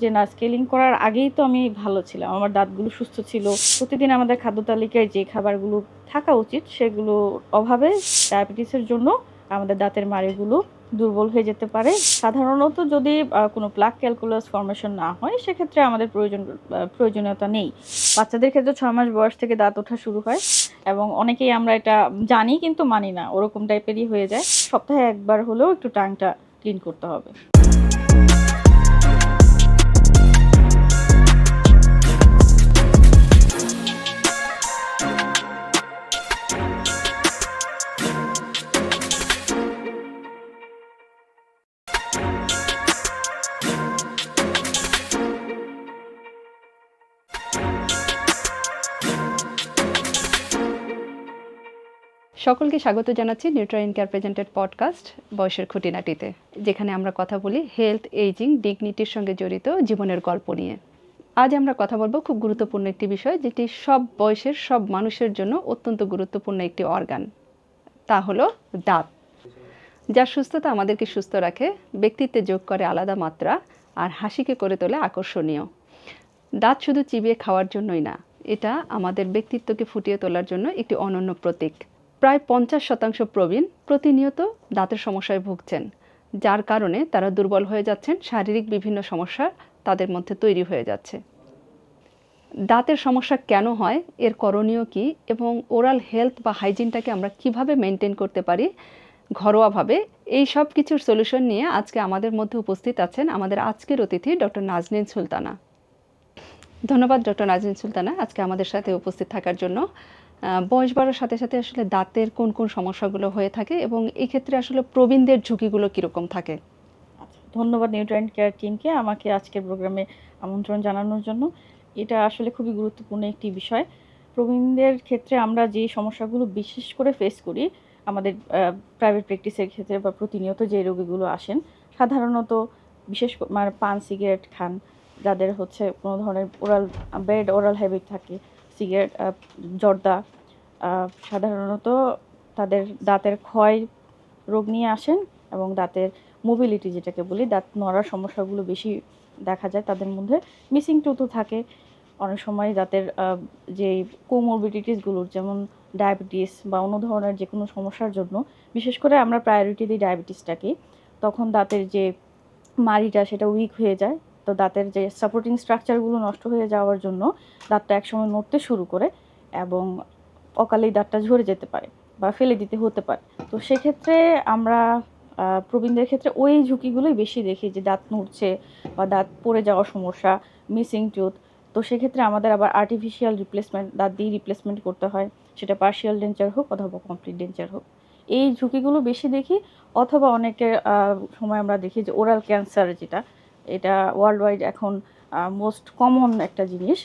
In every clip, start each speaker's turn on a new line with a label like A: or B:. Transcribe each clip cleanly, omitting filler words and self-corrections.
A: যে না, স্কেলিং করার আগেই তো আমি ভালো ছিলাম, আমার দাঁতগুলো সুস্থ ছিল। প্রতিদিন আমাদের খাদ্য তালিকায় যে খাবারগুলো থাকা উচিত সেগুলো অভাবে ডায়াবেটিসের জন্য আমাদের দাঁতের মাড়িগুলো দুর্বল হয়ে যেতে পারে। সাধারণত যদি কোনো প্লাক ক্যালকুলাস ফর্মেশন না হয় সেক্ষেত্রে আমাদের প্রয়োজনীয়তা নেই। বাচ্চাদের ক্ষেত্রে 6 মাস বয়স থেকে দাঁত ওঠা শুরু হয় এবং অনেকেই আমরা এটা জানি কিন্তু মানি না, ওরকম টাইপেরই হয়ে যায়। সপ্তাহে একবার হলেও একটু টাংটা ক্লিন করতে হবে।
B: সকলকে স্বাগত জানাচ্ছি নিউট্রিয়েন্ট কেয়ার প্রেজেন্টেড পডকাস্ট বয়সের খুঁটিনাটিতে, যেখানে আমরা কথা বলি হেলথ, এইজিং, ডিগনিটির সঙ্গে জড়িত জীবনের গল্প নিয়ে। আজ আমরা কথা বলবো খুব গুরুত্বপূর্ণ একটি বিষয়, যেটি সব বয়সের সব মানুষের জন্য অত্যন্ত গুরুত্বপূর্ণ একটি অর্গান। তা হলো দাঁত, যার সুস্থতা আমাদেরকে সুস্থ রাখে, ব্যক্তিত্বে যোগ করে আলাদা মাত্রা, আর হাসিকে করে তোলে আকর্ষণীয়। দাঁত শুধু চিবিয়ে খাওয়ার জন্যই না, এটা আমাদের ব্যক্তিত্বকে ফুটিয়ে তোলার জন্য একটি অনন্য প্রতীক। প্রায় 50% প্রবীণ প্রতিনিয়ত দাঁতের সমস্যায় ভুগছেন, যার কারণে তারা দুর্বল হয়ে যাচ্ছেন, শারীরিক বিভিন্ন সমস্যা তাদের মধ্যে তৈরি হয়ে যাচ্ছে। দাঁতের সমস্যা কেন হয়, এর করণীয় কী, এবং ওরাল হেলথ বা হাইজিনটাকে আমরা কিভাবে মেনটেন করতে পারি ঘরোয়াভাবে, এই সব কিছুর সলিউশন নিয়ে আজকে আমাদের মধ্যে উপস্থিত আছেন আমাদের আজকের অতিথি ডক্টর নাজনীন সুলতানা। ধন্যবাদ ডক্টর নাজনীন সুলতানা আজকে আমাদের সাথে উপস্থিত থাকার জন্য। বয়স বাড়ার সাথে সাথে আসলে দাঁতের কোন কোন সমস্যাগুলো হয়ে থাকে এবং এই ক্ষেত্রে আসলে প্রবীণদের ঝুঁকিগুলো কীরকম থাকে?
A: ধন্যবাদ নিউট্রিয়েন্ট কেয়ার টিমকে আমাকে আজকের প্রোগ্রামে আমন্ত্রণ জানানোর জন্য। এটা আসলে খুবই গুরুত্বপূর্ণ একটি বিষয়। প্রবীণদের ক্ষেত্রে আমরা যে সমস্যাগুলো বিশেষ করে ফেস করি আমাদের প্রাইভেট প্র্যাকটিসের ক্ষেত্রে বা প্রতিনিয়ত যে রোগীগুলো আসেন, সাধারণত বিশেষ মানে পান সিগারেট খান, যাদের হচ্ছে কোনো ধরনের ওরাল হ্যাবিট থাকে, সিগারেট, জর্দা, সাধারণত তাদের দাঁতের ক্ষয় রোগ নিয়ে আসেন এবং দাঁতের মোবিলিটি যেটাকে বলি, দাঁত নড়ার সমস্যাগুলো বেশি দেখা যায় তাদের মধ্যে। মিসিং টুথও থাকে অনেক সময়। দাঁতের যে কোমরবিডিটিসগুলোর যেমন ডায়াবেটিস বা অন্য ধরনের যে কোনো সমস্যার জন্য বিশেষ করে আমরা প্রায়োরিটি দিই ডায়াবেটিসটাকে, তখন দাঁতের যে মাড়িটা সেটা উইক হয়ে যায়। তো দাঁতের যে সাপোর্টিং স্ট্রাকচারগুলো নষ্ট হয়ে যাওয়ার জন্য দাঁতটা একসময় নড়তে শুরু করে এবং অকালেই দাঁতটা ঝরে যেতে পারে বা ফেলে দিতে হতে পারে। তো সেক্ষেত্রে আমরা প্রবীণদের ক্ষেত্রে ওই ঝুঁকিগুলোই বেশি দেখি, যে দাঁত নড়ছে বা দাঁত পড়ে যাওয়ার সমস্যা, মিসিং টুথ। তো সেক্ষেত্রে আমাদের আবার আর্টিফিশিয়াল রিপ্লেসমেন্ট, দাঁত দিয়ে রিপ্লেসমেন্ট করতে হয়, সেটা পার্শিয়াল ডেঞ্চার হোক অথবা কমপ্লিট ডেঞ্চার হোক। এই ঝুঁকিগুলো বেশি দেখি। অথবা অনেকের সময় আমরা দেখি যে ওরাল ক্যান্সার, যেটা এটা ওয়ার্ল্ড ওয়াইড এখন মোস্ট কমন একটা জিনিস,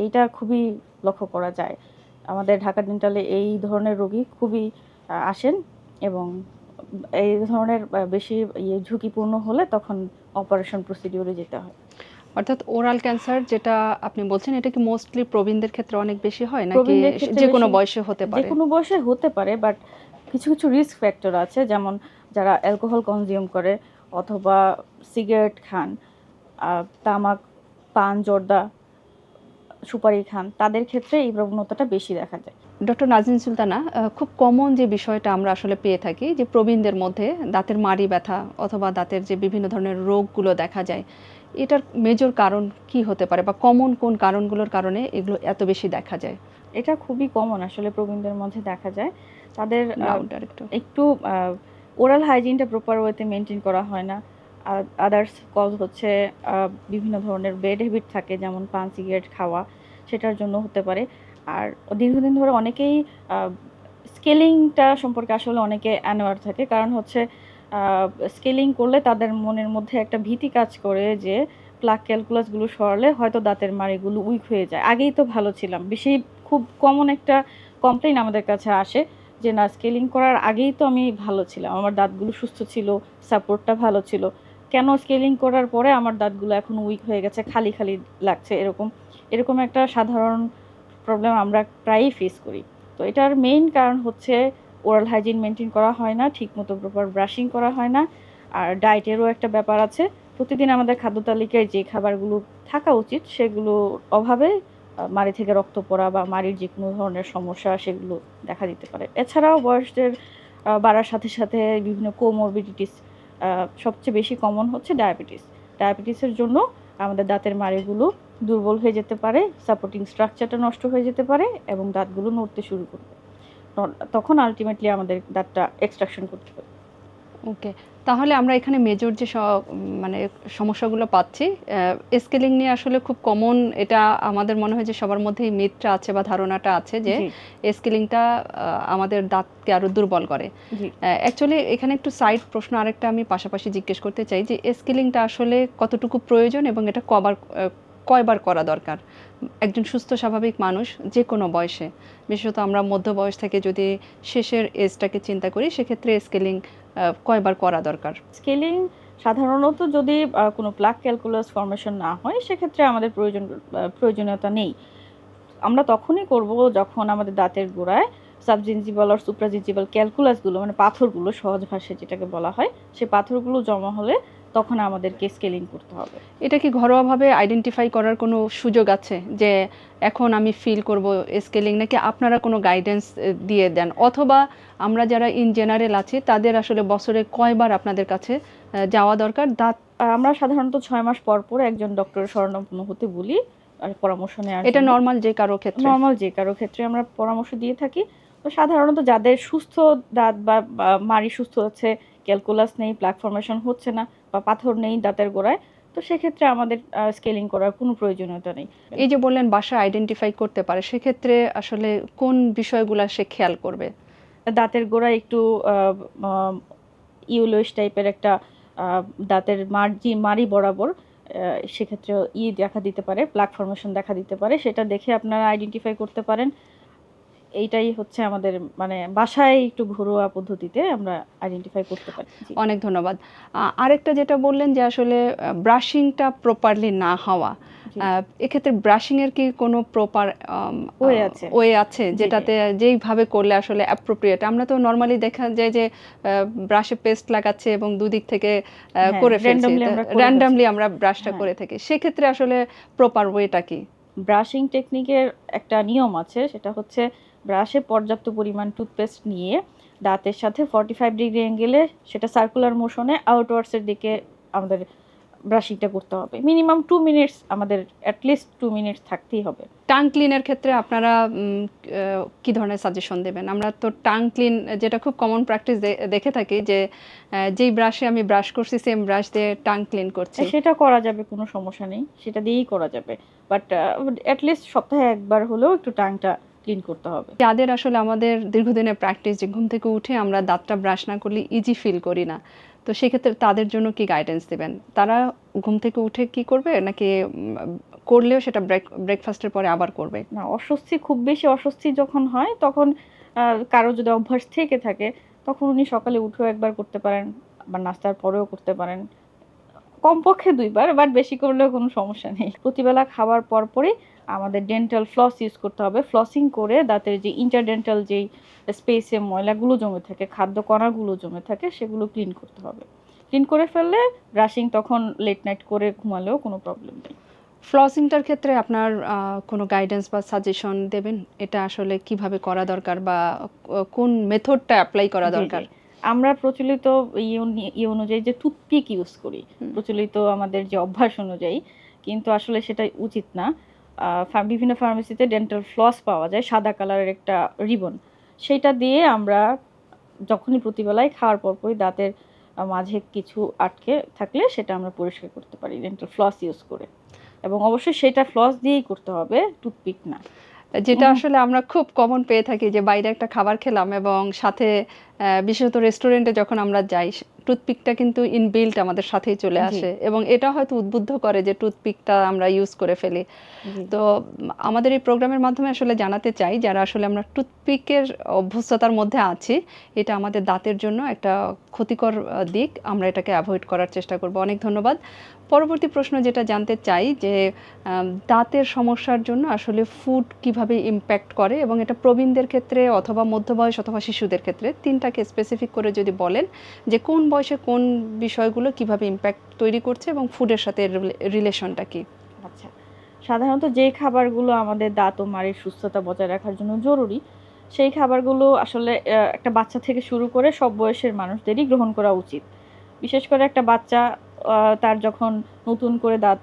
A: এইটা খুবই লক্ষ্য করা যায়। আমাদের ঢাকা ডেন্টালে এই ধরনের রোগী খুবই আসেন এবং এই ধরনের বেশি ঝুঁকিপূর্ণ হলে তখন অপারেশন প্রসিডিওরে যেতে হয়।
B: অর্থাৎ ওরাল ক্যান্সার যেটা আপনি বলছেন, এটা কি মোস্টলি প্রবীণদের ক্ষেত্রে অনেক বেশি হয় নাকি
A: প্রবীণদের ক্ষেত্রে
B: যে কোনো বয়সে হতে পারে?
A: যে কোনো বয়সে হতে পারে, বাট কিছু কিছু রিস্ক ফ্যাক্টর আছে, যেমন যারা অ্যালকোহল কনজিউম করে অথবা সিগারেট খান, তামাক, পান, জর্দা, সুপারি খান, তাদের ক্ষেত্রে এই প্রবণতাটা বেশি দেখা যায়।
B: ডক্টর নাজনীন সুলতানা, খুব কমন যে বিষয়টা আমরা আসলে পেয়ে থাকি যে প্রবীণদের মধ্যে দাঁতের মাড়ি ব্যথা অথবা দাঁতের যে বিভিন্ন ধরনের রোগগুলো দেখা যায়, এটার মেজর কারণ কি হতে পারে বা কমন কোন কারণগুলোর কারণে এগুলো এত বেশি দেখা যায়?
A: এটা খুবই কমন আসলে প্রবীণদের মধ্যে দেখা যায়। তাদের একটু ওরাল হাইজিনটা প্রপার ওয়েতে মেনটেন করা হয় না। আদার্স কজ হচ্ছে বিভিন্ন ধরনের বেড হ্যাবিট থাকে, যেমন পান সিগারেট খাওয়া, সেটার জন্য হতে পারে। আর দীর্ঘদিন ধরে অনেকেই স্কেলিংটা সম্পর্কে আসলে অনেকে অ্যানোয়ার থাকে, কারণ হচ্ছে স্কেলিং করলে তাদের মনের মধ্যে একটা ভীতি কাজ করে যে প্লাক ক্যালকুলাসগুলো সরালে হয়তো দাঁতের মাড়িগুলো উইক হয়ে যায়, আগেই তো ভালো ছিলাম। বেশি খুব কমন একটা কমপ্লেইন আমাদের কাছে আসে যে না, স্কেলিং করার আগেই তো আমি ভালো ছিলাম, আমার দাঁতগুলো সুস্থ ছিল, সাপোর্টটা ভালো ছিল, কেন স্কেলিং করার পরে আমার দাঁতগুলো এখন উইক হয়ে গেছে, খালি খালি লাগছে। এরকম একটা সাধারণ প্রবলেম আমরা প্রায়ই ফেস করি। তো এটার মেইন কারণ হচ্ছে ওরাল হাইজিন মেনটেন করা হয় না, ঠিকমতো প্রপার ব্রাশিং করা হয় না, আর ডায়েটেরও একটা ব্যাপার আছে। প্রতিদিন আমাদের খাদ্য তালিকায় যে খাবারগুলো থাকা উচিত সেগুলোর অভাবে মাড়ি থেকে রক্ত পড়া বা মাড়ির যে কোনো ধরনের সমস্যা সেগুলো দেখা দিতে পারে। এছাড়াও বয়সের বাড়ার সাথে সাথে বিভিন্ন কোমরবিডিটিস, সবচেয়ে বেশি কমন হচ্ছে ডায়াবেটিস। ডায়াবেটিসের জন্য আমাদের দাঁতের মাড়িগুলো দুর্বল হয়ে যেতে পারে, সাপোর্টিং স্ট্রাকচারটা নষ্ট হয়ে যেতে পারে এবং দাঁতগুলো নড়তে শুরু করবে। তখন আলটিমেটলি আমাদের দাঁতটা এক্সট্রাকশন করতে হবে।
B: ওকে, তাহলে আমরা এখানে মেজর যে মানে সমস্যাগুলো পাচ্ছি, স্কেলিং নিয়ে আসলে খুব কমন, এটা আমাদের মনে হয় যে সবার মধ্যেই মিথটা আছে বা ধারণাটা আছে যে
A: জি,
B: স্কেলিংটা আমাদের দাঁতকে আরো দুর্বল করে।
A: জি।
B: অ্যাকচুয়ালি এখানে একটু সাইড প্রশ্ন আরেকটা আমি পাশাপাশি জিজ্ঞেস করতে চাই যে স্কেলিংটা আসলে কতটুকু প্রয়োজন এবং এটা কয়বার করা দরকার একজন সুস্থ স্বাভাবিক মানুষ যে কোনো বয়সে, বিশেষত আমরা মধ্য বয়স থেকে যদি শেষের এজটাকে চিন্তা করি, সেক্ষেত্রে স্কেলিং কয়বার করা দরকার?
A: স্কেলিং সাধারণত যদি কোনো প্লাক ক্যালকুলাস ফর্মেশন না হয় সেক্ষেত্রে আমাদের প্রয়োজনীয়তা নেই। আমরা তখনই করব যখন আমাদের দাঁতের গোড়ায় সাবজিনজিভাল আর সুপ্রাজিনজিভাল ক্যালকুলাসগুলো, মানে পাথরগুলো সহজ ভাষায় যেটাকে বলা হয়, সেই পাথরগুলো জমা হলে তখন আমাদেরকে স্কেলিং করতে হবে।
B: এটা কি ঘরোয়াভাবে আইডেন্টিফাই করার কোনো সুযোগ আছে যে এখন আমি ফিল করব স্কেলিং, নাকি আপনারা কোনো গাইডেন্স দিয়ে দেন, অথবা আমরা যারা ইন জেনারেল আছি তাদের আসলে বছরে কয়বার আপনাদের কাছে যাওয়া দরকার দাঁত?
A: আমরা সাধারণত 6 মাস পর পর একজন ডক্টরের শরণাপন্ন হতে বলি আর পরামর্শ নেওয়ার
B: এটা
A: জন্য।
B: নর্মাল যে কারো ক্ষেত্রে?
A: নরমাল যে কারো ক্ষেত্রে আমরা পরামর্শ দিয়ে থাকি। তো সাধারণত যাদের সুস্থ দাঁত বা মাড়ি সুস্থ আছে, ক্যালকুলাস নেই, প্লাক ফর্মেশন হচ্ছে না বা পাথর নেই দাঁতের গোড়ায়, তো সেক্ষেত্রে আমাদের স্কেলিং করার কোনো প্রয়োজনীয়তা নেই।
B: এই যে বললেন বাসায় আইডেন্টিফাই করতে পারে, সেক্ষেত্রে আসলে কোন বিষয়গুলো সে খেয়াল করবে?
A: দাঁতের গোড়ায় একটু ইউলোইশ টাইপের একটা দাঁতের মাড়ি বরাবর সেক্ষেত্রে দেখা দিতে পারে, প্লাক ফর্মেশন দেখা দিতে পারে। সেটা দেখে আপনারা আইডেন্টিফাই করতে পারেন। এইটাই হচ্ছে আমাদের, মানে বাসায় একটু ঘরোয়া পদ্ধতিতে আমরা আইডেন্টিফাই করতে পারি। জি।
B: অনেক ধন্যবাদ। আরেকটা যেটা বললেন যে আসলে ব্রাশিংটা প্রপারলি না হওয়া,
A: জি।
B: এক্ষেত্রে ব্রাশিং এর কি কোনো প্রপার
A: ওয়ে আছে।
B: ওয়ে আছে
A: জি,
B: যেটাতে যেইভাবে করলে আসলে অ্যাপ্রোপ্রিয়েট? আমরা তো নর্মালি দেখা যায় যে ব্রাশে পেস্ট লাগাচ্ছে এবং দুদিক থেকে
A: হ্যাঁ,
B: করে ফেলছে,
A: randomly আমরা করে
B: র্যান্ডামলি
A: ফেলছি।
B: আমরা ব্রাশটা
A: হ্যাঁ।
B: করে থাকি, সেক্ষেত্রে আসলে প্রপার ওয়েটা কি?
A: ব্রাশিং টেকনিকের একটা নিয়ম আছে, সেটা হচ্ছে ব্রাশে পর্যাপ্ত পরিমাণ টুথপেস্ট নিয়ে দাঁতের সাথে 45 ডিগ্রি অ্যাঙ্গেলে সেটা সার্কুলার মোশনে আউটওয়ার্ডস এর দিকে আমাদের ব্রাশিংটা করতে হবে। মিনিমাম 2 মিনিটস, আমাদের অ্যাটলিস্ট 2 মিনিটস থাকতেই হবে।
B: টাং ক্লিনের ক্ষেত্রে আপনারা কি ধরনের সাজেশন দেবেন? আমরা তো টাং ক্লিন যেটা খুব কমন প্র্যাকটিস দেখে থাকি যে যেই ব্রাশে আমি ব্রাশ করছি সেম ব্রাশ দিয়ে টাং ক্লিন করছি।
A: সেটা করা যাবে, কোনো সমস্যা নেই, সেটা দিয়েই করা যাবে। বাট অ্যাটলিস্ট সপ্তাহে একবার হলেও একটু টাংটা ক্লিন করতে হবে।
B: যাদের আসলে আমাদের দীর্ঘদিনের প্র্যাকটিস যে ঘুম থেকে উঠে আমরা দাঁতটা ব্রাশ না করলে ইজি ফিল করি না, তো সেক্ষেত্রে তাদের জন্য কি গাইডেন্স দেবেন? তারা ঘুম থেকে উঠে কি করবে, নাকি করলেও সেটা ব্রেকফাস্টের পরে আবার করবে?
A: না, খুব বেশি অস্বস্তি যখন হয় তখন কারো যদি অভ্যাস থেকে থাকে তখন উনি সকালে উঠেও একবার করতে পারেন, আবার নাস্তার পরেও করতে পারেন। কমপক্ষে ২ বার, বাট বেশি করলেও কোনো সমস্যা নেই। প্রতিবেলা খাওয়ার পরপরই আমাদের ডেন্টাল ফ্লস ইউজ করতে হবে। ফ্লসিং করে দাঁতের যে ইন্টারডেন্টাল যেই স্পেসে ময়লাগুলো জমে থাকে, খাদ্য কণাগুলো জমে থাকে, সেগুলো ক্লিন করতে হবে। ক্লিন করে ফেললে ব্রাশিং তখন লেট নাইট করে ঘুমালেও কোনো প্রবলেম নেই।
B: ফ্লসিংটার ক্ষেত্রে আপনার কোনো গাইডেন্স বা সাজেশন দেবেন? এটা আসলে কিভাবে করা দরকার বা কোন মেথডটা অ্যাপ্লাই করা
A: জি, জি।
B: দরকার?
A: আমরা প্রচলিত অনুযায়ী যে টুথপিক ইউজ করি, প্রচলিত আমাদের যে অভ্যাস অনুযায়ী, কিন্তু আসলে সেটা উচিত না। বিভিন্ন ফার্মেসিতে ডেন্টাল ফ্লস পাওয়া যায়, সাদা কালারের একটা রিবন। সেইটা দিয়ে আমরা যখনই প্রতিবেলায় খাওয়ার পরপরই দাঁতের মাঝে কিছু আটকে থাকলে সেটা আমরা পরিষ্কার করতে পারি ডেন্টাল ফ্লস ইউজ করে। এবং অবশ্যই সেটা ফ্লস দিয়েই করতে হবে, টুথপিক না।
B: যেটা আসলে আমরা খুব কমন পেয়ে থাকি যে বাইরে একটা খাবার খেলাম এবং সাথে বিশেষত রেস্টুরেন্টে যখন আমরা যাই, টুথপিকটা কিন্তু ইনবিল্ট আমাদের সাথেই চলে
A: জি।
B: আসে এবং এটা হয়তো উদ্বুদ্ধ করে যে টুথপিকটা আমরা ইউজ করে ফেলি।
A: জি।
B: তো আমাদের এই প্রোগ্রামের মাধ্যমে আসলে জানাতে চাই যারা আসলে আমরা টুথপিকের অভ্যস্ততার মধ্যে আছি, এটা আমাদের দাঁতের জন্য একটা ক্ষতিকর দিক, আমরা এটাকে অ্যাভয়েড করার চেষ্টা করব। অনেক ধন্যবাদ। পরবর্তী প্রশ্ন যেটা জানতে চাই যে দাঁতের সমস্যার জন্য আসলে ফুড কিভাবে ইম্প্যাক্ট করে, এবং এটা প্রবীণদের ক্ষেত্রে অথবা মধ্যবয়স অথবা শিশুদের ক্ষেত্রে তিনটাকে স্পেসিফিক করে যদি বলেন যে কোন বয়সে কোন বিষয়গুলো কিভাবে ইম্প্যাক্ট তৈরি করছে এবং ফুডের সাথে রিলেশনটা কি?
A: আচ্ছা, সাধারণত যে খাবারগুলো আমাদের দাঁত ও মাড়ির সুস্থতা বজায় রাখার জন্য জরুরি, সেই খাবারগুলো আসলে একটা বাচ্চা থেকে শুরু করে সব বয়সের মানুষদেরই গ্রহণ করা উচিত। বিশেষ করে একটা বাচ্চা তার যখন নতুন করে দাঁত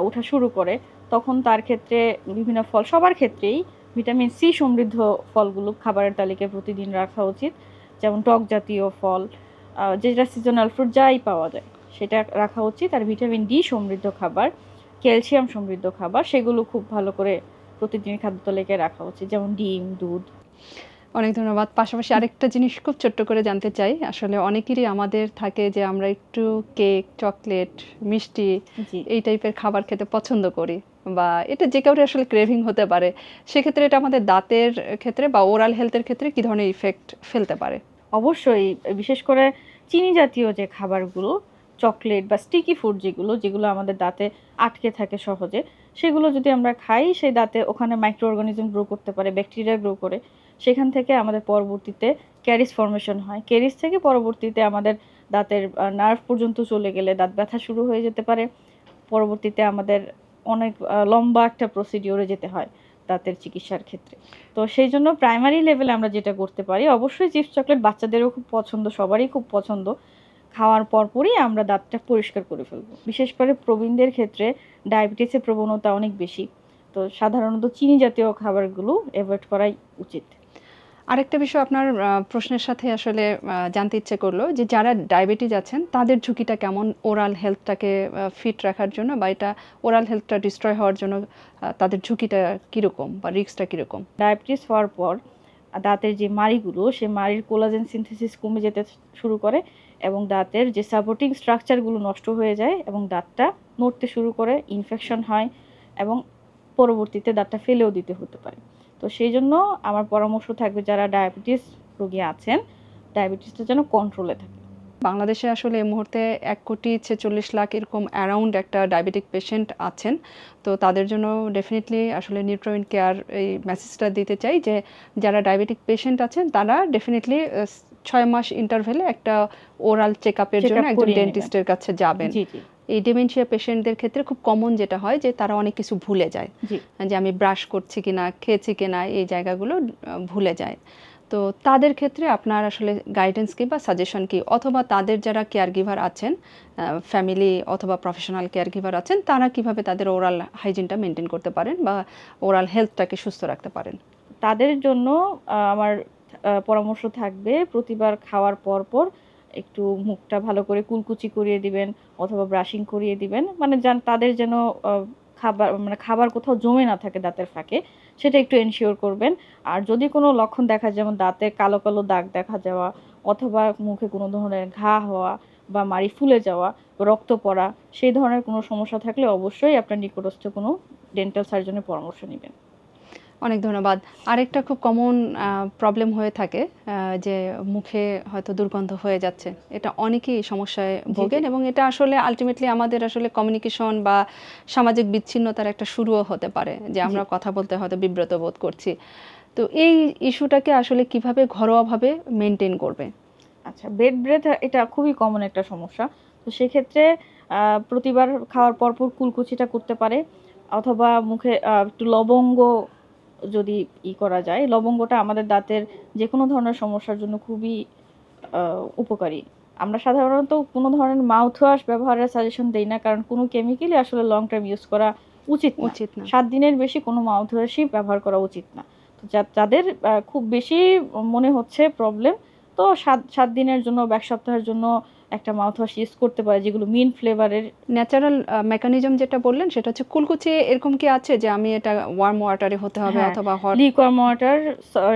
A: ওঠা শুরু করে, তখন তার ক্ষেত্রে বিভিন্ন ফল, সবার ক্ষেত্রেই ভিটামিন সি সমৃদ্ধ ফলগুলো খাবারের তালিকায় প্রতিদিন রাখা উচিত। যেমন টক জাতীয় ফল, যেটা সিজনাল ফ্রুট যাই পাওয়া যায় সেটা রাখা উচিত। আর ভিটামিন ডি সমৃদ্ধ খাবার, ক্যালসিয়াম সমৃদ্ধ খাবার, সেগুলো খুব ভালো করে প্রতিদিন খাদ্য তালিকায় রাখা উচিত, যেমন ডিম, দুধ।
B: অনেক ধন্যবাদ। পাশাপাশি আরেকটা জিনিস খুব ছোট্ট করে জানতে চাই, আসলে অনেকেরই আমাদের থাকে যে আমরা একটু কেক, চকলেট, মিষ্টি
A: জি।
B: এই টাইপের খাবার খেতে পছন্দ করি, বা এটা যে কাউরে আসলে ক্রেভিং হতে পারে। সেক্ষেত্রে এটা আমাদের দাঁতের ক্ষেত্রে বা ওরাল হেলথের ক্ষেত্রে কি ধরনের ইফেক্ট ফেলতে পারে?
A: অবশ্যই, বিশেষ করে চিনি জাতীয় যে খাবারগুলো, চকলেট বা স্টিকি ফুড যেগুলো আমাদের দাঁতে আটকে থাকে সহজে, সেগুলো যদি আমরা খাই, সেই দাঁতে ওখানে মাইক্রো অর্গানিজম গ্রো করতে পারে, ব্যাকটেরিয়া গ্রো করে। সেখান থেকে আমাদের পরবর্তীতে ক্যারিস ফর্মেশন হয়। ক্যারিস থেকে পরবর্তীতে আমাদের দাঁতের নার্ভ পর্যন্ত চলে গেলে দাঁত ব্যথা শুরু হয়ে যেতে পারে। পরবর্তীতে আমাদের অনেক লম্বা একটা প্রসিডিওরে যেতে হয় দাঁতের চিকিৎসার ক্ষেত্রে। তো সেই জন্য প্রাইমারি লেভেলে আমরা যেটা করতে পারি, অবশ্যই চিপস চকলেট বাচ্চাদেরও খুব পছন্দ, সবারই খুব পছন্দ। খাওয়ার পরপরই আমরা দাঁতটা পরিষ্কার করে ফেলবো। বিশেষ করে প্রবীণদের ক্ষেত্রে ডায়াবেটিসের প্রবণতা অনেক বেশি। তো সাধারণত চিনি জাতীয় খাবারগুলো এভয়েড করাই উচিত।
B: আরেকটা বিষয় আপনার প্রশ্নের সাথে আসলে জানতে ইচ্ছে করলো যে যারা ডায়াবেটিস আছেন তাদের ঝুঁকিটা কেমন ওরাল হেলথটাকে ফিট রাখার জন্য, বা এটা ওরাল হেলথটা ডিস্ট্রয় হওয়ার জন্য তাদের ঝুঁকিটা কীরকম বা রিস্কটা কীরকম?
A: ডায়াবেটিস হওয়ার পর দাঁতের যে মাড়িগুলো, সে মাড়ির কোলাজেন সিনথেসিস কমে যেতে শুরু করে এবং দাঁতের যে সাপোর্টিং স্ট্রাকচারগুলো নষ্ট হয়ে যায় এবং দাঁতটা নড়তে শুরু করে, ইনফেকশন হয় এবং পরবর্তীতে দাঁতটা ফেলেও দিতে হতে পারে। তো সেই জন্য আমার পরামর্শ থাকবে, যারা ডায়াবেটিস রোগী আছেন, ডায়াবেটিসটা যেন কন্ট্রোলে থাকে।
B: বাংলাদেশে আসলে এই মুহূর্তে 1,46,00,000 এরকম অ্যারাউন্ড একটা ডায়াবেটিক পেশেন্ট আছেন। তো তাদের জন্য ডেফিনেটলি আসলে নিউট্রিয়েন্ট কেয়ার এই মেসেজটা দিতে চাই যে যারা ডায়াবেটিক পেশেন্ট আছেন তারা ডেফিনেটলি 6 মাস ইন্টারভ্যালে একটা ওরাল চেক আপের জন্য একজন ডেন্টিস্টের কাছে যাবেন।
A: জি জি।
B: এই ডিমেনশিয়া পেশেন্টদের ক্ষেত্রে খুব কমন যেটা হয় যে তারা অনেক কিছু ভুলে যায়,
A: জি।
B: যে আমি ব্রাশ করছি কিনা, খেয়েছি কিনা, এই জায়গাগুলো ভুলে যায়। তো তাদের ক্ষেত্রে আপনার আসলে গাইডেন্স কি বা সাজেশন কি, অথবা তাদের যারা কেয়ার গিভার আছেন, ফ্যামিলি অথবা প্রফেশনাল কেয়ার গিভার আছেন, তারা কিভাবে তাদের ওরাল হাইজিনটা মেনটেন করতে পারেন বা ওরাল হেলথটাকে সুস্থ রাখতে পারেন?
A: তাদের জন্য আমার পরামর্শ থাকবে, প্রতিবার খাওয়ার পর একটু মুখটা ভালো করে কুলকুচি করিয়ে দিবেন অথবা ব্রাশিং করিয়ে দিবেন। মানে তাদের যেন খাবার কোথাও জমে না থাকে দাঁতের ফাঁকে, সেটা একটু এনশিওর করবেন। আর যদি কোনো লক্ষণ দেখা যায়, যেমন দাঁতে কালো কালো দাগ দেখা যাওয়া অথবা মুখে কোনো ধরনের ঘা হওয়া বা মাড়ি ফুলে যাওয়া, রক্ত পড়া, সেই ধরনের কোনো সমস্যা থাকলে অবশ্যই আপনার নিকটস্থ কোনো ডেন্টাল সার্জনের পরামর্শ নেবেন।
B: অনেক ধন্যবাদ। আরেকটা খুব কমন প্রবলেম হয়ে থাকে যে মুখে হয়তো দুর্গন্ধ হয়ে যাচ্ছে। এটা অনেকেই সমস্যায় ভোগেন এবং এটা আসলে আলটিমেটলি আমাদের আসলে কমিউনিকেশন বা সামাজিক বিচ্ছিন্নতার একটা শুরুও হতে পারে, যে আমরা কথা বলতে হয়তো বিব্রত বোধ করছি। তো এই ইস্যুটাকে আসলে কিভাবে ঘরোয়াভাবে মেনটেন করবে?
A: আচ্ছা, বেড ব্রেথ এটা খুবই কমন একটা সমস্যা। তো সেক্ষেত্রে প্রতিবার খাওয়ার পরপর কুলকুচিটা করতে পারে অথবা মুখে একটু লবঙ্গ যদি করা যায়। লবঙ্গটা আমাদের দাঁতের যেকোনো ধরনের সমস্যার জন্য খুবই উপকারী। আমরা সাধারণত কোনো ধরনের মাউথ ওয়াশ ব্যবহারের সাজেশন দেই না, কারণ কোনো কেমিক্যালই আসলে লং টার্ম ইউজ করা উচিত না। 7 দিনের বেশি কোনো মাউথ ওয়াশই ব্যবহার করা উচিত না। তো যাদের খুব বেশি মনে হচ্ছে প্রবলেম, তো 7 দিনের জন্য বা 1 সপ্তাহের জন্য একটা মাউথ ওয়াশ ইউজ করতে পারে, যেগুলো মিন্ট ফ্লেভারের।
B: ন্যাচারাল মেকানিজম যেটা বললেন সেটা হচ্ছে কুলকুচি, এরকম কি আছে যে আমি এটা ওয়ার্ম ওয়াটারে হতে হবে অথবা হট?
A: লিকুয়ার ওয়াটার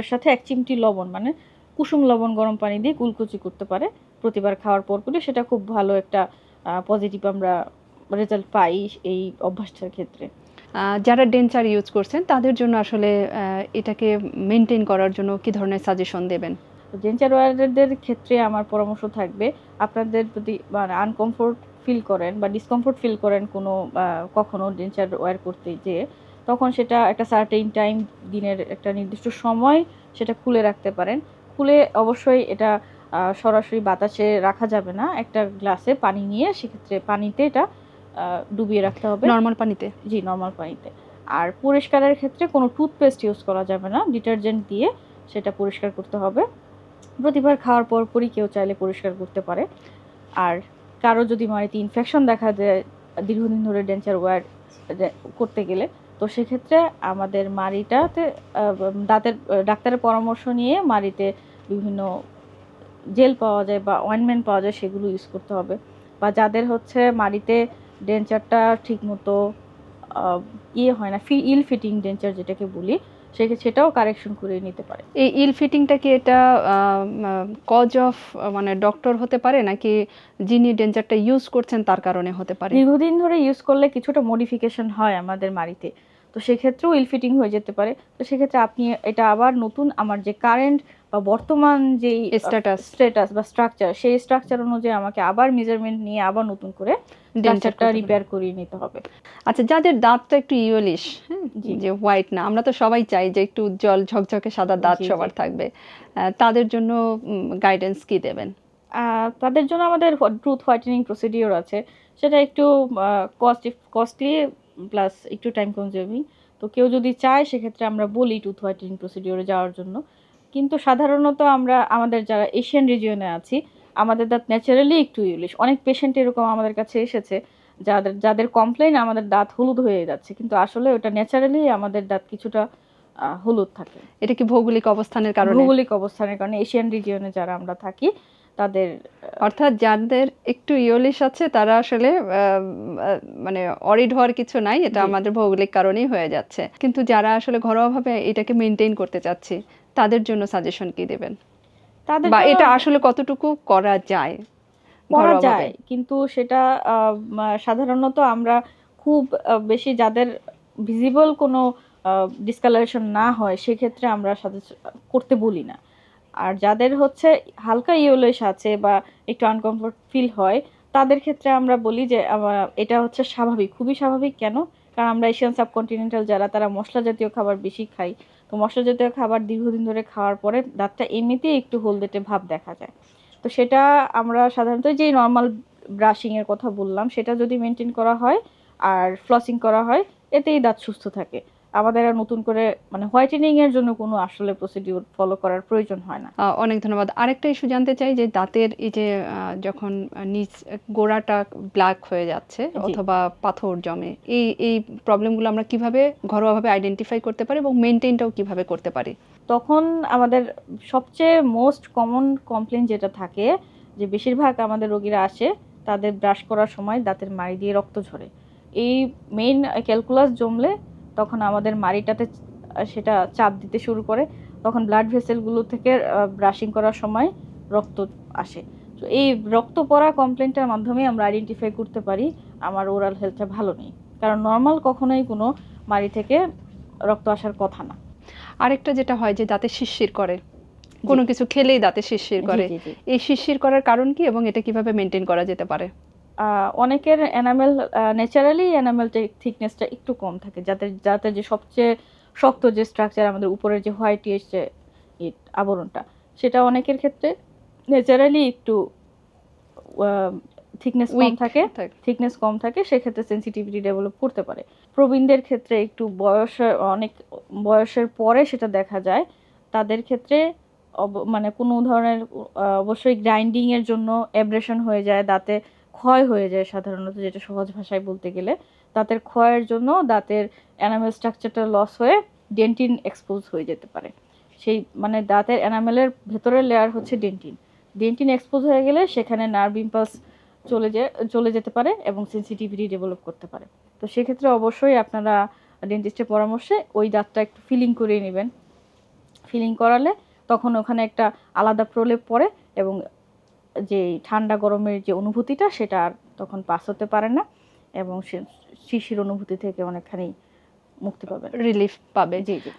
A: সাথে 1 চিমটি লবণ, মানে কুসুম লবণ গরম পানি দিয়ে কুলকুচি করতে পারে প্রতিবার খাওয়ার পর করে। সেটা খুব ভালো একটা পজিটিভ আমরা রেজাল্ট পাই এই অভ্যাসটার ক্ষেত্রে।
B: যারা ডেঞ্চার ইউজ করছেন তাদের জন্য আসলে এটাকে মেনটেন করার জন্য কি ধরনের সাজেশন দেবেন?
A: ডেঞ্চার ওয়ারদের ক্ষেত্রে আমার পরামর্শ থাকবে, আপনাদের যদি মানে আনকমফোর্ট ফিল করেন বা ডিসকমফোর্ট ফিল করেন কোনো কখনো ডেঞ্চার ওয়্যার করতে যেয়ে, তখন সেটা একটা সার্টেইন টাইম, দিনের একটা নির্দিষ্ট সময় সেটা খুলে রাখতে পারেন। খুলে অবশ্যই এটা সরাসরি বাতাসে রাখা যাবে না, একটা গ্লাসে পানি নিয়ে সেক্ষেত্রে পানিতে এটা ডুবিয়ে রাখতে হবে।
B: নর্মাল পানিতে?
A: জি, নর্মাল পানিতে। আর পরিষ্কারের ক্ষেত্রে কোনো টুথপেস্ট ইউজ করা যাবে না, ডিটারজেন্ট দিয়ে সেটা পরিষ্কার করতে হবে। প্রতিবার খাওয়ার পরপরই কেউ চাইলে পরিষ্কার করতে পারে। আর কারো যদি মাড়িতে ইনফেকশন দেখা যায় দীর্ঘদিন ধরে ডেঞ্চার ওয়্যার করতে গেলে, তো সেক্ষেত্রে আমাদের মাড়িটাতে দাঁতের ডাক্তারের পরামর্শ নিয়ে মাড়িতে বিভিন্ন জেল পাওয়া যায় বা অয়েনমেন্ট পাওয়া যায়, সেগুলো ইউজ করতে হবে। বা যাদের হচ্ছে মাড়িতে ডেঞ্চারটা ঠিকমতো হয় না, ইল ফিটিং ডেঞ্চার যেটাকে বলি, সেটাও কারেকশন করে নিতে পারে।
B: এই ইল ফিটিংটা কি এটা কজ অফ মানে ডক্টর হতে পারে, নাকি যিনি ডেঞ্জারটা ইউজ করছেন তার কারণে হতে পারে?
A: দীর্ঘদিন ধরে ইউজ করলে কিছুটা মডিফিকেশন হয় আমাদের মাড়িতে, তো সেক্ষেত্রেও ইল ফিটিং হয়ে যেতে পারে। তো সেক্ষেত্রে আপনি এটা আবার নতুন আমার যে কারেন্ট বা বর্তমান যেই স্ট্যাটাস বা স্ট্রাকচার, সেই স্ট্রাকচার অনুযায়ী আমাকে আবার মেজারমেন্ট নিয়ে আবার নতুন করে ডেঞ্চারটা রিপেয়ার করিয়ে নিতে হবে।
B: আচ্ছা, যাদের দাঁতটা একটু ইয়েলিশ, যে হোয়াইট না, আমরা তো সবাই চাই যে একটু উজ্জ্বল ঝকঝকে সাদা দাঁত সবার থাকবে, তাদের জন্য গাইডেন্স কি দেবেন?
A: তাদের জন্য আমাদের টুথ হোয়াইটেনিং প্রসিডিওর আছে, সেটা একটু কস্টলি প্লাস একটু টাইম কনজিউমিং। তো কেউ যদি চায় সেক্ষেত্রে আমরা বলি টুথ হোয়াইটেনিং প্রসিডিওরে যাওয়ার জন্য। কিন্তু সাধারণত আমরা আমাদের যারা এশিয়ান রিজিয়নে আছি, আমাদের দাঁত ন্যাচারালি একটু ইউলিশ। অনেক পেশেন্ট এরকম আমাদের কাছে এসেছে যাদের কমপ্লেইন আমাদের দাঁত হলুদ হয়ে যাচ্ছে, কিন্তু আসলে ওটা ন্যাচারালি আমাদের দাঁত কিছুটা হলুদ থাকে।
B: এটা কি ভৌগোলিক অবস্থানের কারণে?
A: ভৌগোলিক অবস্থানের কারণে, এশিয়ান রিজিয়নে যারা আমরা থাকি তাদের,
B: অর্থাৎ যাদের একটু ইয়েলিশ আছে তারা আসলে মানে অরিড হওয়ার কিছু নাই, এটা আমাদের ভৌগোলিক কারণেই হয়ে যাচ্ছে। কিন্তু যারা আসলে ঘরোয়াভাবে এটাকে মেনটেন করতে চাচ্ছে, তাদের জন্য সাজেশন কি দেবেন? বা এটা আসলে কতটুকু করা যায়?
A: করা যায়, কিন্তু সেটা সাধারণত আমরা খুব বেশি যাদের ভিজিবল কোনো ডিসকালারেশন না হয় সেক্ষেত্রে আমরা করতে বলি না। আর যাদের হচ্ছে হালকা ইয়েলোইশ আছে বা একটু আনকমফোর্ট ফিল হয়, তাদের ক্ষেত্রে আমরা বলি যে এটা হচ্ছে স্বাভাবিক, খুবই স্বাভাবিক। কেন? কারণ আমরা এশিয়ান সাবকন্টিনেন্টাল যারা, তারা মশলা জাতীয় খাবার বেশি খাই। তো মশলা জাতীয় খাবার দীর্ঘদিন ধরে খাওয়ার পরে দাঁতটা এমনিতেই একটু হলদেটে ভাব দেখা যায়। তো সেটা আমরা সাধারণত যেই নর্মাল ব্রাশিংয়ের কথা বললাম, সেটা যদি মেনটেন করা হয় আর ফ্লসিং করা হয়, এতেই দাঁত সুস্থ থাকে। আমাদের আর নতুন করে মানে হোয়াইটেনিং এর জন্য কোনো আসলে প্রসিডিউর ফলো করার প্রয়োজন হয় না।
B: অনেক ধন্যবাদ। আরেকটা ইস্যু জানতে চাই যে দাঁতের এই যে যখন নিচ গোড়াটা ব্ল্যাক হয়ে যাচ্ছে অথবা পাথর জমে, এই প্রবলেমগুলো আমরা কিভাবে ঘরোয়াভাবে আইডেন্টিফাই করতে পারি এবং মেনটেনটাও কিভাবে করতে পারি?
A: তখন আমাদের সবচেয়ে মোস্ট কমন কমপ্লেন যেটা থাকে, যে বেশিরভাগ আমাদের রোগীরা আসে তাদের ব্রাশ করার সময় দাঁতের মাড়ি দিয়ে রক্ত ঝরে। এই মেইন ক্যালকুলাস জমলে তখন আমাদের মাড়িটাতে সেটা চাপ দিতে শুরু করে, তখন ব্লাড ভেসেলগুলো থেকে ব্রাশিং করার সময় রক্ত আসে। তো এই রক্ত পড়া কমপ্লেনটার মাধ্যমে আমরা আইডেন্টিফাই করতে পারি আমার ওরাল হেলথটা ভালো নেই, কারণ নর্মাল কখনোই কোনো মাড়ি থেকে রক্ত আসার কথা না।
B: আরেকটা যেটা হয় যে দাঁতে শিরশির করে, কোনো কিছু খেলেই দাঁতে শিরশির করে, এই শিরশির করার কারণ কি এবং এটা কিভাবে মেনটেন করা যেতে পারে?
A: অনেকের এনামেল ন্যাচারালি এনামেল থিকনেসটা একটু কম থাকে, যাতে যে সবচেয়ে শক্ত যে স্ট্রাকচার আমাদের উপরের যে হোয়াইট যে আবরণটা, সেটা অনেকের ক্ষেত্রে ন্যাচারালি একটু থিকনেস কম থাকে, সেক্ষেত্রে সেন্সিটিভিটি ডেভেলপ করতে পারে। প্রবীণদের ক্ষেত্রে একটু অনেক বয়সের পরে সেটা দেখা যায়, তাদের ক্ষেত্রে মানে কোনো ধরনের অবশ্যই গ্রাইন্ডিং এর জন্য অ্যাব্রেশন হয়ে যায়, দাঁতে ক্ষয় হয়ে যায় সাধারণত, যেটা সহজ ভাষায় বলতে গেলে দাঁতের ক্ষয়ের জন্য দাঁতের এনামেল স্ট্রাকচারটা লস হয়ে ডেন্টিন এক্সপোজ হয়ে যেতে পারে। সেই মানে দাঁতের এনামেলের ভেতরের লেয়ার হচ্ছে ডেন্টিন এক্সপোজ হয়ে গেলে সেখানে নার্ভ ইম্পালস চলে যেতে পারে এবং সেন্সিটিভিটি ডেভেলপ করতে পারে। তো সেক্ষেত্রে অবশ্যই আপনারা ডেন্টিস্টের পরামর্শে ওই দাঁতটা একটু ফিলিং করে নেবেন। ফিলিং করালে তখন ওখানে একটা আলাদা প্রলেপ পড়ে এবং যে ঠান্ডা গরমের যে অনুভূতিটা সেটা আর তখন পাস হতে পারে না এবং শিরশির অনুভূতি থেকে অনেকখানি মুক্তি পাবে,
B: রিলিফ পাবে।
A: জি জি।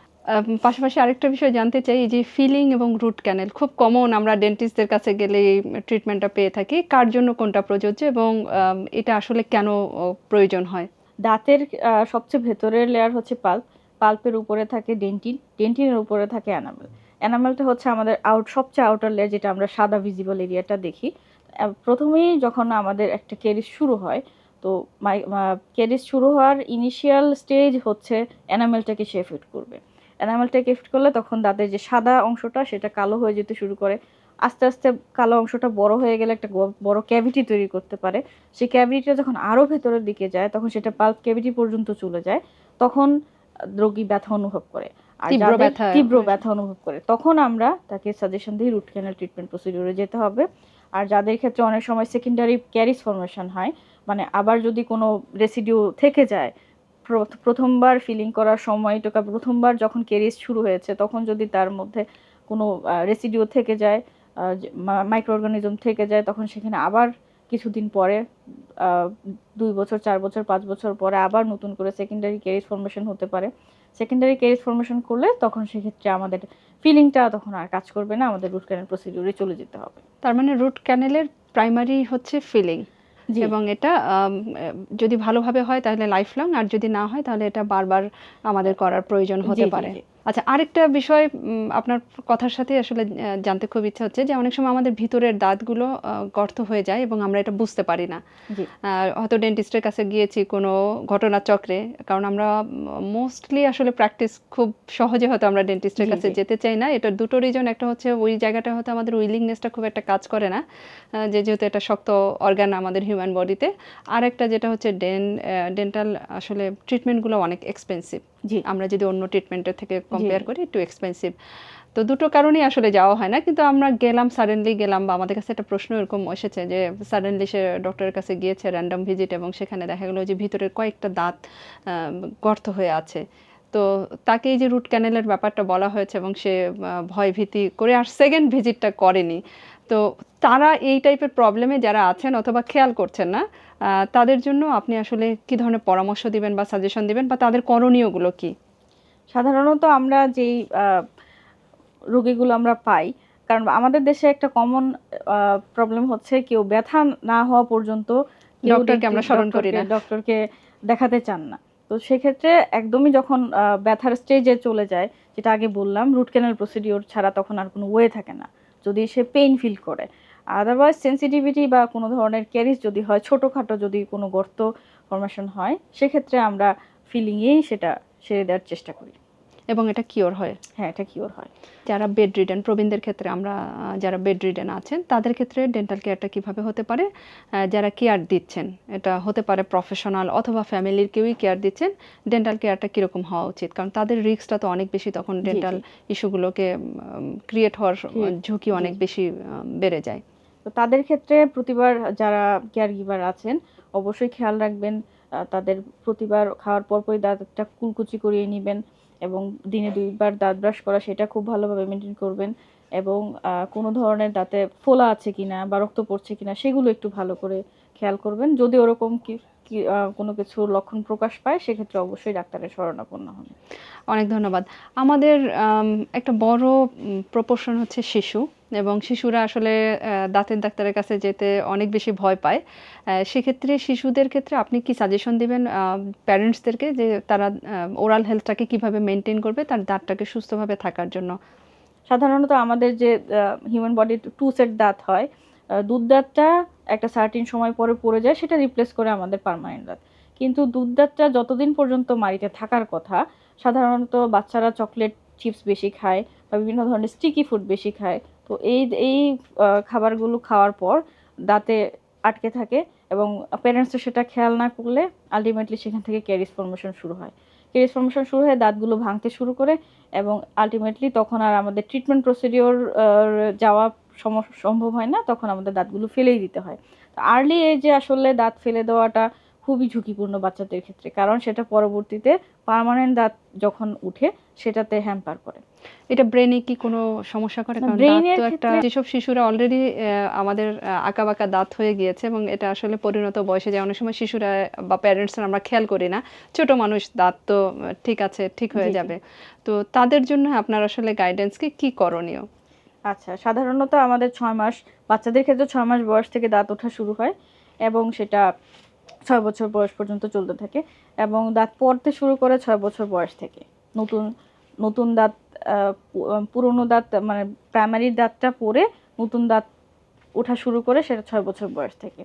B: পাশাপাশি আরেকটা বিষয় জানতে চাই, এই যে ফিলিং এবং রুট ক্যানেল খুব কমন, আমরা ডেন্টিস্টদের কাছে গেলে এই ট্রিটমেন্টটা পেয়ে থাকি, কার জন্য কোনটা প্রযোজ্য এবং এটা আসলে কেন প্রয়োজন হয়?
A: দাঁতের সবচেয়ে ভেতরের লেয়ার হচ্ছে পাল্প। পাল্পের উপরে থাকে ডেন্টিন, ডেন্টিনের উপরে থাকে এনামেল। এনামেলটা হচ্ছে আমাদের সবচেয়ে আউটার লেয়ার, যেটা আমরা সাদা ভিজিবল এরিয়াটা দেখি। প্রথমেই যখন আমাদের একটা কেরিস শুরু হয়, তো কেরিস শুরু হওয়ার ইনিশিয়াল স্টেজ হচ্ছে এনামেলটাকে সে এফেক্ট করবে। এনামেলটাকে এফেক্ট করলে তখন দাঁতের যে সাদা অংশটা সেটা কালো হয়ে যেতে শুরু করে। আস্তে আস্তে কালো অংশটা বড় হয়ে গেলে একটা বড় ক্যাভিটি তৈরি করতে পারে। সেই ক্যাভিটিটা যখন আরও ভেতরের দিকে যায়, তখন সেটা পাল্প ক্যাভিটি পর্যন্ত চলে যায়। তখন রোগী ব্যথা অনুভব করে। আর
B: তীব্র
A: যাদের
B: ব্যথা।
A: তীব্র ব্যথা অনুভব করে, তখন আমরা তাকে সাজেশন দিই রুট ক্যানাল ট্রিটমেন্ট প্রসিডিউরে যেতে হবে। আর যাদের ক্ষেত্রে অনেক সময় সেকেন্ডারি ক্যারিস ফর্মেশন হয়, মানে আবার যদি কোনো রেসিডিউ থেকে যায়, প্রথমবার ফিলিং করার সময়টা, প্রথমবার যখন কেরিস শুরু হয়েছে তখন যদি তার মধ্যে কোনো রেসিডিউ থেকে যায়, মাইক্রো অর্গানিজম থেকে যায়, তখন সেখানে আবার কিছুদিন পরে 2 বছর, 4 বছর, 5 বছর পরে আবার নতুন করে সেকেন্ডারি কেরিস ফর্মেশন হতে পারে। সেকেন্ডারি কেরিস ফর্মেশন করলে তখন সেক্ষেত্রে আমাদের ফিলিংটা তখন আর কাজ করবে না, আমাদের রুট ক্যানাল প্রসিডিউরে চলে যেতে হবে।
B: তার মানে রুট ক্যানেলের প্রাইমারি হচ্ছে ফিলিং, এবং এটা যদি ভালোভাবে হয় তাহলে লাইফ লং, আর যদি না হয় তাহলে এটা বারবার আমাদের করার প্রয়োজন হতে পারে। আচ্ছা, আরেকটা বিষয় আপনার কথার সাথে আসলে জানতে খুব ইচ্ছা হচ্ছে যে অনেক সময় আমাদের ভিতরের দাঁতগুলো গর্ত হয়ে যায় এবং আমরা এটা বুঝতে পারি না। হয়তো ডেন্টিস্টের কাছে গিয়েছি কোনো ঘটনাচক্রে, কারণ আমরা মোস্টলি আসলে প্র্যাকটিস খুব সহজে হয়তো আমরা ডেন্টিস্টের কাছে যেতে চাই না। এটার দুটো রিজন, একটা হচ্ছে ওই জায়গাটা হয়তো আমাদের উইলিংনেসটা খুব একটা কাজ করে না, যেহেতু এটা শক্ত অর্গান আমাদের হিউম্যান বডিতে। আর একটা যেটা হচ্ছে ডেন্টাল আসলে ট্রিটমেন্টগুলো অনেক এক্সপেন্সিভ, আমরা যদি অন্য ট্রিটমেন্টের থেকে কম্পেয়ার করি একটু এক্সপেন্সিভ। তো দুটো কারণেই আসলে যাওয়া হয় না, কিন্তু আমরা গেলাম, সাডেনলি গেলাম, বা আমাদের কাছে একটা প্রশ্ন এরকম এসেছে যে সাডেনলি সে ডক্টরের কাছে গিয়েছে র্যান্ডম ভিজিট, এবং সেখানে দেখা গেলো যে ভিতরের কয়েকটা দাঁত গর্ত হয়ে আছে। তো তাকে এই যে রুট ক্যানেলের ব্যাপারটা বলা হয়েছে এবং সে ভয় ভীতি করে আর সেকেন্ড ভিজিটটা করেনি। তো তারা এই টাইপের প্রবলেমে যারা আছেন অথবা খেয়াল করছেন না, তাদের জন্য আপনি আসলে কি ধরনের পরামর্শ দিবেন বা সাজেশন দিবেন, বা তাদের করণীয়গুলো কি?
A: সাধারণত আমরা যেই রোগীগুলো আমরা পাই, কারণ আমাদের দেশে একটা কমন প্রবলেম হচ্ছে কেউ ব্যথা না হওয়া পর্যন্ত
B: ডক্টরকে আমরা স্মরণ করি না,
A: ডক্টরকে দেখাতে চান না। তো সেক্ষেত্রে একদমই যখন ব্যথার স্টেজে চলে যায়, যেটা আগে বললাম, রুট ক্যানাল প্রসিডিওর ছাড়া তখন আর কোনো ওয়ে থাকে না, যদি সে পেইন ফিল করে। আদারওয়াইজ সেন্সিটিভিটি বা কোনো ধরনের ক্যারিস যদি হয়, ছোটোখাটো যদি কোনো গর্ত ফরমেশন হয়, সেক্ষেত্রে আমরা ফিলিংয়েই সেটা সেরে দেওয়ার চেষ্টা করি,
B: এবং এটা কিওর হয়।
A: হ্যাঁ, এটা কিওর হয়।
B: যারা বেড রিডেন, প্রবীণদের ক্ষেত্রে আমরা যারা বেড রিডেন আছেন তাদের ক্ষেত্রে ডেন্টাল কেয়ারটা কিভাবে হতে পারে? যারা কেয়ার দিচ্ছেন, এটা হতে পারে প্রফেশনাল অথবা ফ্যামিলির কেউই কেয়ার দিচ্ছেন, ডেন্টাল কেয়ারটা কীরকম হওয়া উচিত? কারণ তাদের রিস্কটা তো অনেক বেশি, তখন ডেন্টাল ইস্যুগুলোকে ক্রিয়েট হওয়ার ঝুঁকি অনেক বেশি বেড়ে যায়।
A: তো তাদের ক্ষেত্রে প্রতিবার যারা কেয়ার গিভার আছেন অবশ্যই খেয়াল রাখবেন, তাদের প্রতিবার খাওয়ার পরপরই দাঁতটা কুলকুচি করিয়ে নেবেন, এবং দিনে 2 বার দাঁত ব্রাশ করা সেটা খুব ভালোভাবে মেনটেন করবেন, এবং কোনো ধরনের দাঁতে ফোলা আছে কিনা বা রক্ত পড়ছে কিনা সেগুলো একটু ভালো করে খেয়াল করবেন। যদি ওরকম কোনো কিছু লক্ষণ প্রকাশ পায়, সেক্ষেত্রে অবশ্যই ডাক্তারের শরণাপন্ন হন।
B: অনেক ধন্যবাদ। আমাদের একটা বড় প্রপোর্শন হচ্ছে শিশু, এবং শিশুরা আসলে দাঁতের ডাক্তারের কাছে যেতে অনেক বেশি ভয় পায়। সেক্ষেত্রে শিশুদের ক্ষেত্রে আপনি কি সাজেশন দিবেন প্যারেন্টসদেরকে, যে তারা ওরাল হেলথটাকে কিভাবে মেনটেন করবে তার দাঁতটাকে সুস্থভাবে থাকার জন্য?
A: সাধারণত আমাদের যে হিউম্যান বডির 2 সেট দাঁত হয়, দুধ দাঁতটা একটা সার্টিন সময় পরে পড়ে যায়, সেটা রিপ্লেস করে আমাদের পার্মানেন্ট দাঁত। কিন্তু দুধ দাঁতটা যতদিন পর্যন্ত মাড়িতে থাকার কথা, সাধারণত বাচ্চারা চকলেট চিপস বেশি খায় বা বিভিন্ন ধরনের স্টিকি ফুড বেশি খায়। তো এই খাবারগুলো খাওয়ার পর দাঁতে আটকে থাকে, এবং প্যারেন্টসরা সেটা খেয়াল না করলে আলটিমেটলি সেখান থেকে ক্যারিস ফর্মেশন শুরু হয়। ক্যারিস ফর্মেশন শুরু হয়ে দাঁতগুলো ভাঙতে শুরু করে, এবং আলটিমেটলি তখন আর আমাদের ট্রিটমেন্ট প্রসিডিওর যাওয়া সম্ভব হয় না, তখন আমাদের দাঁতগুলো ফেলেই দিতে হয়। তো আর্লি এজে আসলে দাঁত ফেলে দেওয়াটা খুবই ঝুঁকিপূর্ণ বাচ্চাদের ক্ষেত্রে, কারণ সেটা পরবর্তীতে পার্মানেন্ট দাঁত যখন উঠে সেটাতে হ্যাম্পার করে।
B: এটা ব্রেনে কি কোনো সমস্যা করে? কারণ দাঁত
A: ব্রেইনের
B: তো একটা,
A: ক্ষেত্রে
B: যেসব শিশুরা অলরেডি আমাদের আঁকাবাঁকা দাঁত হয়ে গিয়েছে এবং এটা আসলে পরিণত বয়সে যায়, অনেক সময় শিশুরা বা প্যারেন্টসরা আমরা খেয়াল করি না, ছোট মানুষ, দাঁত তো ঠিক আছে, ঠিক হয়ে
A: জি জি।
B: যাবে। তো তাদের জন্য আপনার আসলে গাইডেন্স কি করণীয়?
A: আচ্ছা, সাধারণত আমাদের 6 মাস, বাচ্চাদের ক্ষেত্রে 6 মাস বয়স থেকে দাঁত ওঠা শুরু হয় এবং সেটা 6 বছর বয়স পর্যন্ত চলতে থাকে, এবং দাঁত পড়তে শুরু করে 6 বছর বয়স থেকে। নতুন নতুন দাঁত, পুরনো দাঁত মানে প্রাইমারি দাঁতটা পড়ে নতুন দাঁত ওঠা শুরু করে সেটা 6 বছর বয়স থেকে।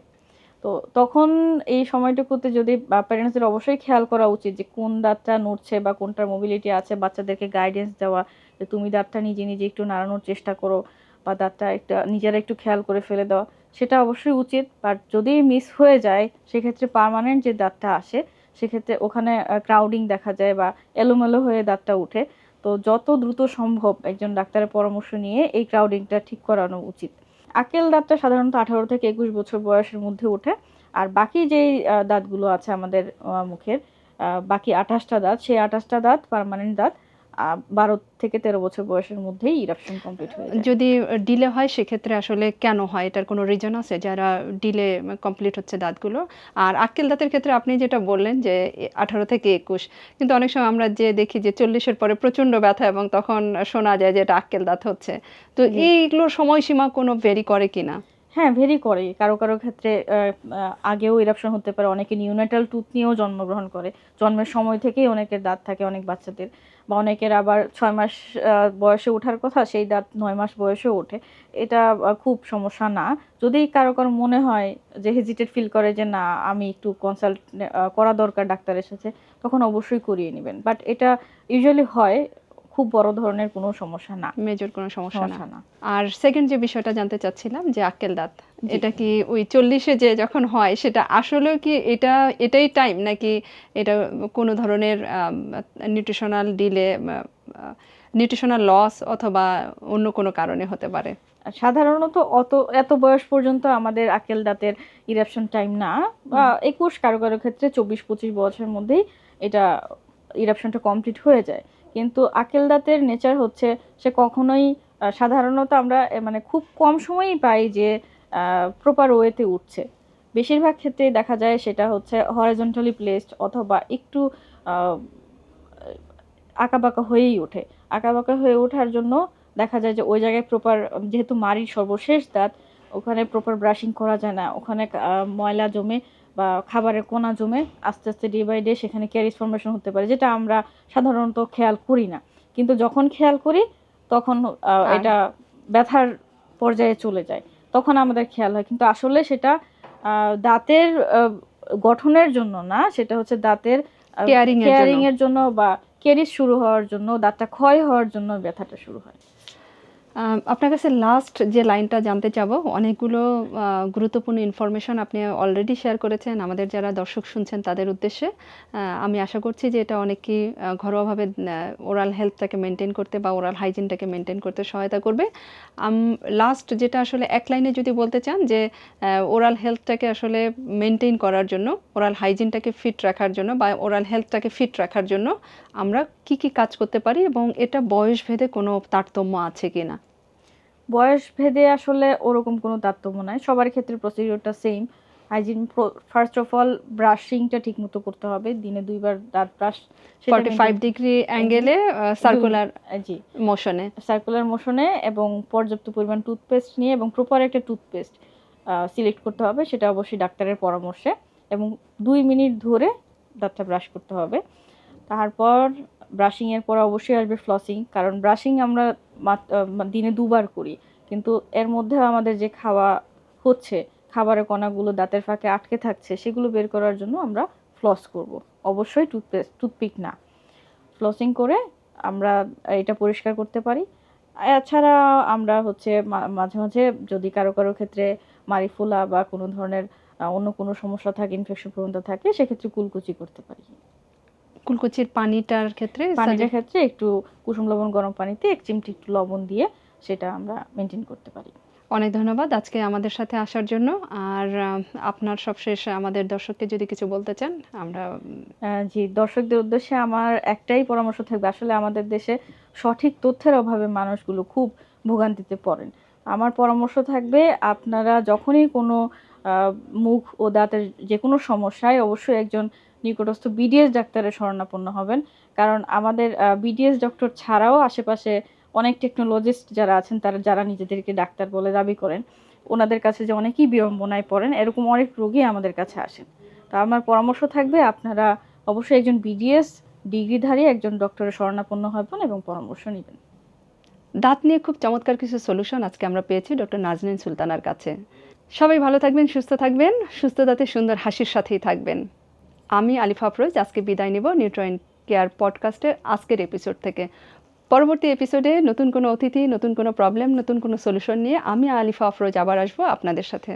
A: তো তখন এই সময়টুকুতে যদি প্যারেন্টসদের অবশ্যই খেয়াল করা উচিত যে কোন দাঁতটা নড়ছে বা কোনটার মোবিলিটি আছে, বাচ্চাদেরকে গাইডেন্স দেওয়া যে তুমি দাঁতটা নিজে নিজে একটু নাড়ানোর চেষ্টা করো বা দাঁতটা একটা নিজেরা একটু খেয়াল করে ফেলে দেওয়া, সেটা অবশ্যই উচিত। বাট যদি মিস হয়ে যায় সেক্ষেত্রে পার্মানেন্ট যে দাঁতটা আসে সেক্ষেত্রে ওখানে ক্রাউডিং দেখা যায় বা এলোমেলো হয়ে দাঁতটা উঠে। তো যত দ্রুত সম্ভব একজন ডাক্তারের পরামর্শ নিয়ে এই ক্রাউডিংটা ঠিক করানো উচিত। আক্কেল দাঁতটা সাধারণত 18 থেকে 21 বছর বয়সের মধ্যে ওঠে, আর বাকি যেই দাঁতগুলো আছে আমাদের মুখের, বাকি 28টা দাঁত, সেই 28টা দাঁত পার্মানেন্ট দাঁত 12 থেকে 13 বছর বয়সের মধ্যেই ইরাপশন কমপ্লিট হয়ে যায়।
B: যদি ডিলে হয় সেক্ষেত্রে আসলে কেন হয়, এটার কোনো রিজন আছে যারা ডিলে কমপ্লিট হচ্ছে দাঁতগুলো? আর আক্কেল দাঁতের ক্ষেত্রে আপনি যেটা বললেন যে 18 থেকে 21, কিন্তু অনেক সময় আমরা যে দেখি যে 40-এর পরে প্রচণ্ড ব্যথা এবং তখন শোনা যায় যে এটা আক্কেল দাঁত হচ্ছে। তো
A: জি।
B: এইগুলোর সময়সীমা কোনো ভেরি করে কিনা?
A: হ্যাঁ, ভেরি করে। কারো কারো ক্ষেত্রে আগেও ইরাপশন হতে পারে। অনেকে নিউনেটাল টুথ নিয়েও জন্মগ্রহণ করে। জন্মের সময় থেকেই অনেকের দাঁত থাকে অনেক বাচ্চাদের, বা অনেকের আবার 6 মাস বয়সে ওঠার কথা, সেই দাঁত 9 মাস বয়সেও ওঠে। এটা খুব সমস্যা না। যদি কারো কারো মনে হয় যে হেজিটেট ফিল করে যে না, আমি একটু কনসাল্ট করা দরকার ডাক্তারের সাথে, তখন অবশ্যই করিয়ে নেবেন। বাট এটা ইউজুয়ালি হয়, খুব বড় ধরনের কোনো সমস্যা না।
B: মেজর কোনো সমস্যা না।
A: সমস্যা না।
B: আর সেকেন্ড যে বিষয়টা জানতে চাচ্ছিলাম যে আক্কেল দাঁত,
A: জি।
B: এটা কি ওই 40-এ যে যখন হয় সেটা আসলেও কি এটাই টাইম, নাকি এটা কোনো ধরনের নিউট্রিশনাল ডিলে, নিউট্রিশনাল লস অথবা অন্য কোনো কারণে হতে পারে?
A: সাধারণত এত বয়স পর্যন্ত আমাদের আক্কেল দাঁতের ইরাপশন টাইম না, বা 21, কারো কারো ক্ষেত্রে 24-25 বছরের মধ্যেই এটা ইরাপশনটা কমপ্লিট হয়ে যায়। কিন্তু আক্কেল দাঁতের নেচার হচ্ছে সে কখনোই সাধারণত আমরা মানে খুব কম সময়ই পাই যে প্রপার ওয়েতে উঠছে। বেশিরভাগ ক্ষেত্রেই দেখা যায় সেটা হচ্ছে হরাইজন্টালি প্লেসড অথবা একটু আহ, আঁকাবাঁকা হয়েই ওঠে। আঁকাবাঁকা হয়ে ওঠার জন্য দেখা যায় যে ওই জায়গায় প্রপার, যেহেতু মাড়ির সর্বশেষ দাঁত, ওখানে প্রপার ব্রাশিং করা যায় না, ওখানে ময়লা জমে বা খাবারের কোনা জমে আস্তে আস্তে ডে বাই ডে সেখানে ক্যারিজ ফর্মেশন হতে পারে, যেটা আমরা সাধারণত খেয়াল করি না। কিন্তু যখন খেয়াল করি তখন
B: আর
A: এটা ব্যথার পর্যায়ে চলে যায়, তখন আমাদের খেয়াল হয়। কিন্তু আসলে সেটা দাঁতের গঠনের জন্য না, সেটা হচ্ছে দাঁতের
B: কেয়ারিং এর জন্য।
A: কেয়ারিং এর জন্য বা ক্যারিজ শুরু হওয়ার জন্য, দাঁতটা ক্ষয় হওয়ার জন্য ব্যথাটা শুরু হয়।
B: আপনার কাছে লাস্ট যে লাইনটা জানতে চাবো, অনেকগুলো গুরুত্বপূর্ণ ইনফরমেশন আপনি অলরেডি শেয়ার করেছেন আমাদের যারা দর্শক শুনছেন তাদের উদ্দেশ্যে। আমি আশা করছি যে এটা অনেকেই ঘরোয়াভাবে ওরাল হেলথটাকে মেনটেন করতে বা ওরাল হাইজিনটাকে মেনটেন করতে সহায়তা করবে। লাস্ট যেটা আসলে এক লাইনে যদি বলতে চান যে ওরাল হেলথটাকে আসলে মেনটেন করার জন্য, ওরাল হাইজিনটাকে ফিট রাখার জন্য বা ওরাল হেলথটাকে ফিট রাখার জন্য আমরা কি কাজ করতে পারি, এবং এটা বয়স ভেদে কোনো তারতম্য আছে কিনা?
A: বয়স ভেদে আসলে ওরকম কোনো তারতম্য নাই, সবার ক্ষেত্রে প্রসিডিওরটা same. Hygiene, first of all ব্রাশিংটা ঠিক মতো করতে হবে, দিনে 2 বার দাঁত ব্রাশ।
B: 45 ডিগ্রি অ্যাঙ্গেলে সার্কুলার
A: জি,
B: মোশনে।
A: সার্কুলার মোশনে, এবং পর্যাপ্ত পরিমাণ টুথপেস্ট নিয়ে এবং প্রপার একটা টুথপেস্ট সিলেক্ট করতে হবে, সেটা অবশ্যই ডাক্তারের পরামর্শে, এবং 2 মিনিট ধরে দাঁতটা ব্রাশ করতে হবে। তারপর ব্রাশিংয়ের পর অবশ্যই আসবে ফ্লসিং, কারণ ব্রাশিং আমরা দিনে 2 বার করি, কিন্তু এর মধ্যে আমাদের যে খাওয়া হচ্ছে, খাবারের কণাগুলো দাঁতের ফাঁকে আটকে থাকছে, সেগুলো বের করার জন্য আমরা ফ্লস করব। অবশ্যই টুথপিক না। ফ্লসিং করে আমরা এটা পরিষ্কার করতে পারি। এছাড়া আমরা হচ্ছে মাঝে মাঝে যদি কারো কারো ক্ষেত্রে মাড়ি ফোলা বা কোনো ধরনের অন্য কোনো সমস্যা থাকে, ইনফেকশন প্রবণতা থাকে, সেক্ষেত্রে কুলকুচি করতে পারি।
B: কুলকুচির পানিটার ক্ষেত্রে
A: পানিটার ক্ষেত্রে একটু কুসুম লবণ গরম পানিতে 1 চিমটি একটু লবণ দিয়ে সেটা আমরা মেনটেন করতে পারি।
B: অনেক ধন্যবাদ আজকে আমাদের সাথে আসার জন্য। আর আপনার সবশেষ আমাদের দর্শককে যদি কিছু বলতে চান আমরা
A: জি, দর্শকদের উদ্দেশ্যে আমার একটাই পরামর্শ থাকবে, আসলে আমাদের দেশে সঠিক তথ্যের অভাবে মানুষগুলো খুব ভোগান্তিতে পড়েন। আমার পরামর্শ থাকবে, আপনারা যখনই কোনো মুখ ও দাঁতের যে কোনো সমস্যায় অবশ্যই একজন নিকটস্থ বিডিএস ডাক্তারের শরণাপন্ন হবেন। কারণ আমাদের বিডিএস ডক্টর ছাড়াও আশেপাশে অনেক টেকনোলজিস্ট যারা আছেন, তারা যারা নিজেদেরকে ডাক্তার বলে দাবি করেন, ওনাদের কাছে যে অনেকেই বিড়ম্বনায় পড়েন, এরকম অনেক রোগী আমাদের কাছে আসেন। তা আমার পরামর্শ থাকবে, আপনারা অবশ্যই একজন বিডিএস ডিগ্রিধারী একজন ডক্টরের শরণাপন্ন হবেন এবং পরামর্শ নেবেন।
B: দাঁত নিয়ে খুব চমৎকার কিছু সলিউশন আজকে আমরা পেয়েছি ডক্টর নাজনীন সুলতানার কাছে। সবাই ভালো থাকবেন, সুস্থ থাকবেন, সুস্থ দাঁতে সুন্দর হাসির সাথেই থাকবেন। আমি আলিফা আফরোজ আজকে বিদায় নেব নিউট্রাইন কেয়ার পডকাস্টের আজকের এপিসোড থেকে। পরবর্তী এপিসোডে নতুন কোনো অতিথি, নতুন কোনো প্রবলেম, নতুন কোনো সলিউশন নিয়ে আমি আলিফা আফরোজ আবার আসবো আপনাদের সাথে।